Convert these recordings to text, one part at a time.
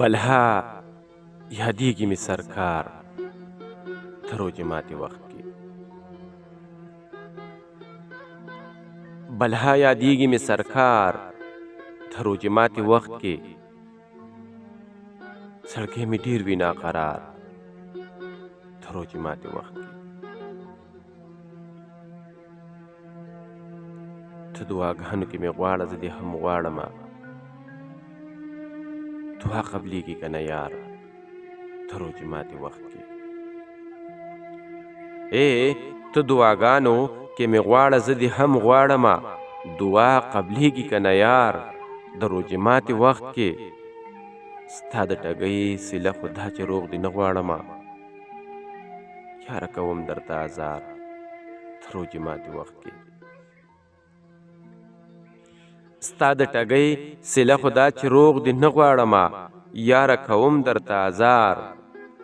بلها یادیږي مې سرکار تر روژې ماتي وخت کې. بلها یادیږي مې سرکار تر روژې ماتي وخت کې. سړکې مې ډېر وي ناقرار تر روژې ماتي وخت کې. ته دعاګانو کې مې غواړه زه دې هم غواړمه. دعا قبلېږي که نه یار تر روژې ماتي وخت کې. ته دعاګانو کې مې غواړه زه دې هم غواړمه. دعا قبلېږي که نه یار د روژې ماتي وخت کې. ستا د ټګۍ سیله خو دا چې روغ دې نه غواړمه. یاره کوم درته ازار تر روژې ماتي وخت کې. ستا د ټګۍ سیله خو دا چې روغ دې نه غواړمه. یاره کوم درته ازار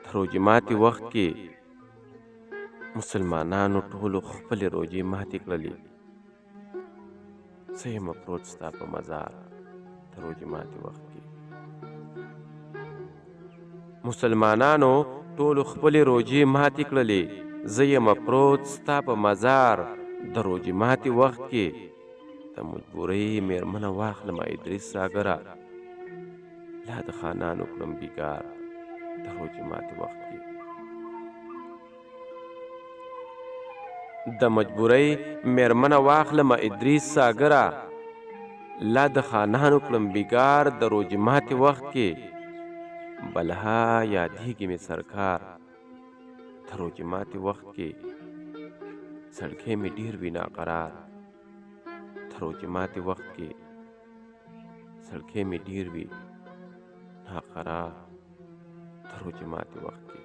تر روژې ماتي وخت کې. مسلمانانو ټولو خپلې روژې ماتې کړلې. زه یم پروت ستا په مزار تر روژې ماتي وخت کې. مسلمانانو ټولو خپلې روژې ماتې کړلې. زه یم پروت ستا په مزار د روژې ماتي وخت کې. د مجبورۍ مېرمنه واخلمه ادریس ساګره لا د خانانو کړم بیګار د روژې ماتي وخت کې. د مجبورۍ مېرمنه واخلمه ادریس ساګره لا د خانانو کړم بیګار د روژې ماتي وخت کې. بلها یادیږي مې سرکار د روژې ماتي وخت کې. سړکې مې ډېر وي ناقرار د روژې ماتي وخت کې. سړکې مې ډېر وي ناقرار د روژې ماتي وخت کې.